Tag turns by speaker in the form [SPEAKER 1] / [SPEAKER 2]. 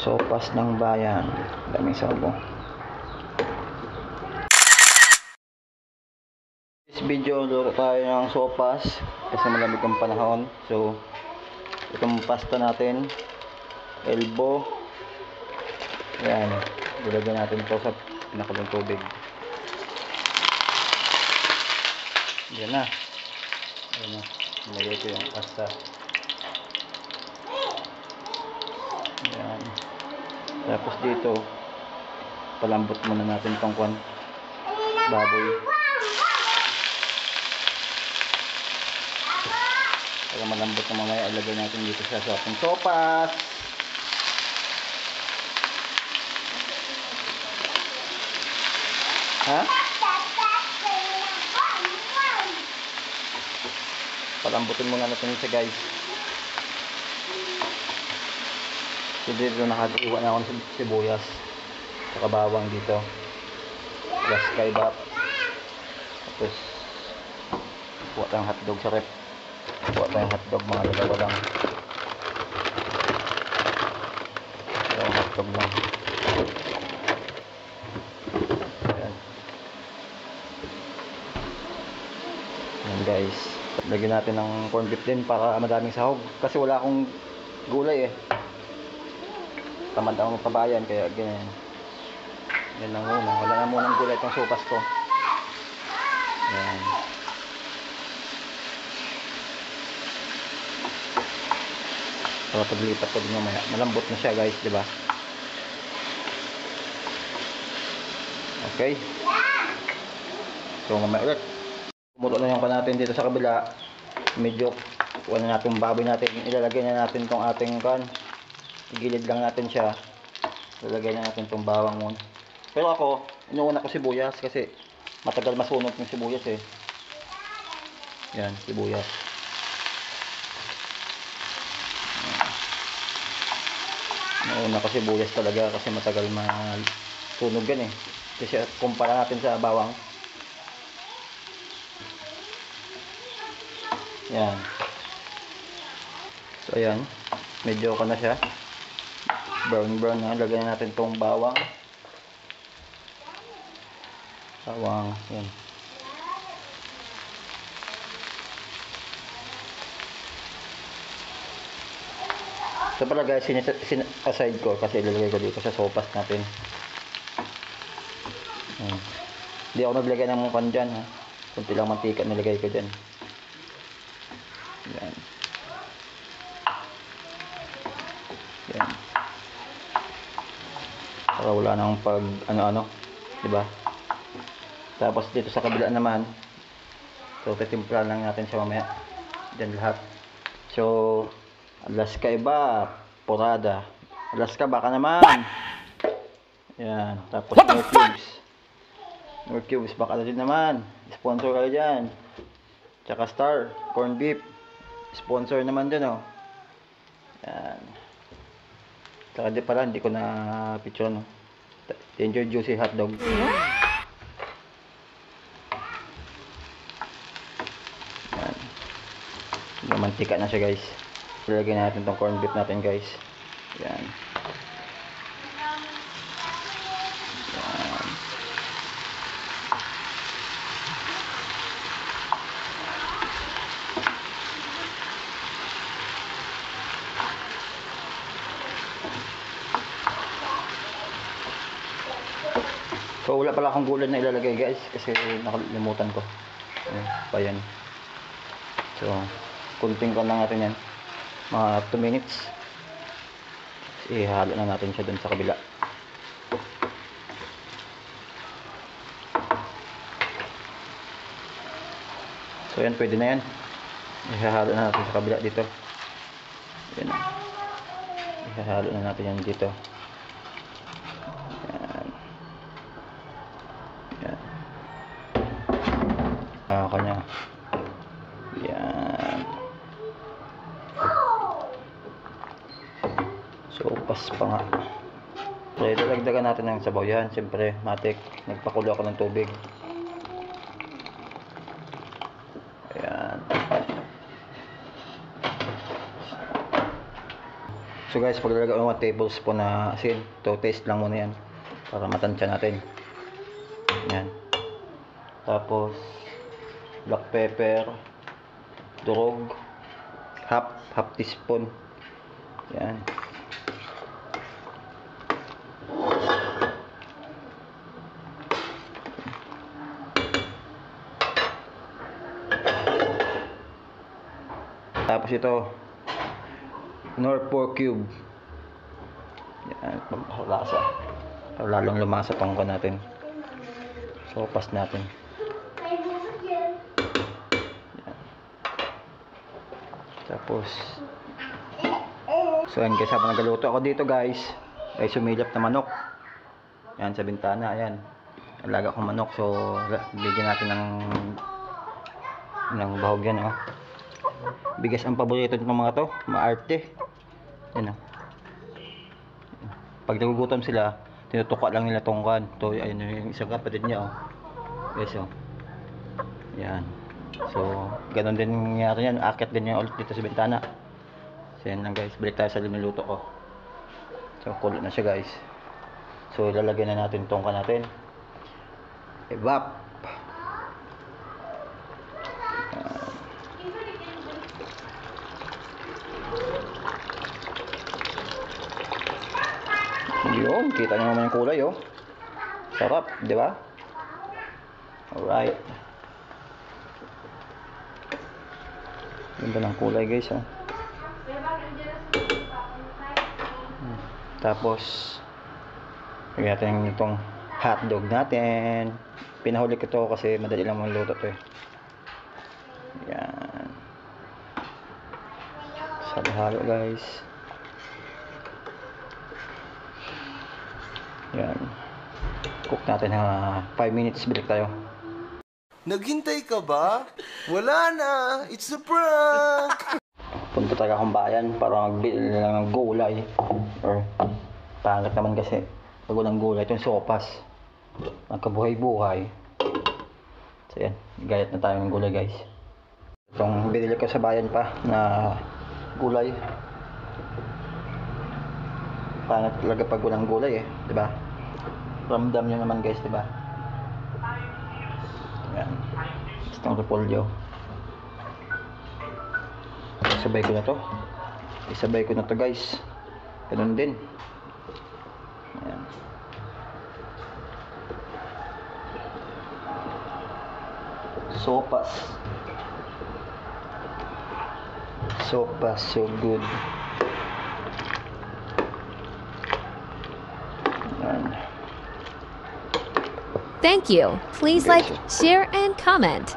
[SPEAKER 1] Sopas ng bayan. Daming sabong. This video, luro tayo ng sopas kasi malamig ang panahon. So, itong pasta natin, elbow. Ayan, ilagay natin ito sa pinakulong tubig. Ayan na. Ayan na. Ilagay ko yung pasta. Ayan. Tapos dito, palambot muna natin itong baboy. Para malambot na mamaya, ilagay natin dito sa ating sopas. Ha? Palambutin muna natin siya, guys. So dito nakaiwan na ako ng sibuyas saka bawang dito, plus kaibap. Tapos buwa tayong hotdog sa rep. Buwa tayong hotdog, mga dalawa lang. Dalawang hotdog lang. Ayan. Ayan, guys. Lagyan natin ng corn beef din para madaming sahog. Kasi wala akong gulay eh. Tamad ako magpabayan, kaya ganyan. Yan lang muna. Wala na munang gulay itong sopas ko. Ayan. Para paglipat ko din mamaya. Malambot na siya, guys, diba? Okay. So mamaya ulit. Pumuto na yung natin dito sa kabila. Medyo wala natin baboy natin. Ilalagay na natin itong ating igilid lang natin siya. Ilalagay na natin itong bawang mo. Pero ako, inuuna ko sibuyas kasi matagal masunog yung sibuyas eh. Yan, sibuyas. Inuuna ko sibuyas talaga kasi matagal masunog yan eh. Kasi kumpara natin sa bawang. Yan. So ayan, medyo na siya. Brown na. Lagyan natin tong bawang. Yan. So pala guys, aside ko kasi ilalagay ko dito sa sopas natin. Hindi ako naglagay ng mukhan dyan ha. Kunti lang mantika nilagay ko dyan. Yan. Yan. Para wala nang pag ano-ano, diba? Tapos dito sa kabila naman, so titimpla lang natin siya mamaya. Diyan lahat. So, alas ka iba, porada. Alas ka baka naman. Yan. Tapos more cubes. More cubes baka na din naman. Sponsor kayo dyan. Tsaka Star, corn beef. Sponsor naman dyan oh. Yan. Saka di pala, hindi ko na picture no. Danger juicy hotdog. Yan. Mantika na siya, guys. Ilagay natin tong corn beef natin, guys. Yan. Yan. So wala pala akong gulay na ilalagay, guys, kasi nakalimutan ko. Ayan. So kunting ko lang natin yan, mga 2 minutes. Ihalo na natin siya dun sa kabila. So yan, pwede na yan. Ihalo na natin sa kabila dito. Yan. Ihalo na natin yan dito. Kanya. Yan. So, pas pa nga. So, idadagdagan natin ng sabaw yan. Siyempre, matik. Nagpakulo ako ng tubig. Ayan. So guys, paglalagay ko 1 tablespoon na asin. To taste lang muna yan. Para matansya natin. Yan. Tapos, black pepper, durog, half teaspoon. Yan. Tapos ito, Knorr pork cube. Yan, pagkalasa. Para lalong lumasa tongko natin. Sopas natin. Yan. Tapos, so yan guys, habang nagaluto ako dito guys, ay sumilap na manok. Yan sa bintana, ayan. Alaga kong manok, so bigyan natin ng bahog yan, oh. Bigas ang paborito ng mga to, maarte. Yan, oh. Pag nagugutom sila, tinutuka lang nila tongkan. To, ayun yung isang kapatid niya, oh. Guys, oh. Yan. So, ganun din nangyari yan. Akit din yan ulit dito sa bintana. So, yan lang guys. Balik tayo sa niluto ko. So, kulo na siya guys. So, ilalagay na natin tongkan natin. Evap. Yun, kita nyo naman yung kulay, oh. Sarap, di ba? Alright. Ganda ng kulay, guys, oh. Tapos, lagyan natin itong hotdog natin. Pinahuli ko ito kasi madali lang maluto ito, eh. Yan. Halo, guys. Yan. Cook natin na 5 minutes. Balik tayo.
[SPEAKER 2] Naghintay ka ba? Wala na. It's a prank.
[SPEAKER 1] Punta tayo akong bayan para magbili lang ng gulay. Or pangit naman kasi pag walang gulay itong sopas. Magkabuhay-buhay. So yan. Gayat na tayo ng gulay guys. Itong binili ko sa bayan pa na gulay. Pangit talaga pag walang gulay, eh, 'di ba? Ramdam niyo naman guys, 'di ba? Yan. Itong repolyo. Isabay ko na to guys. Ganun din. Ayan. Sopas, so good.
[SPEAKER 3] Thank you. Please like, share, and comment.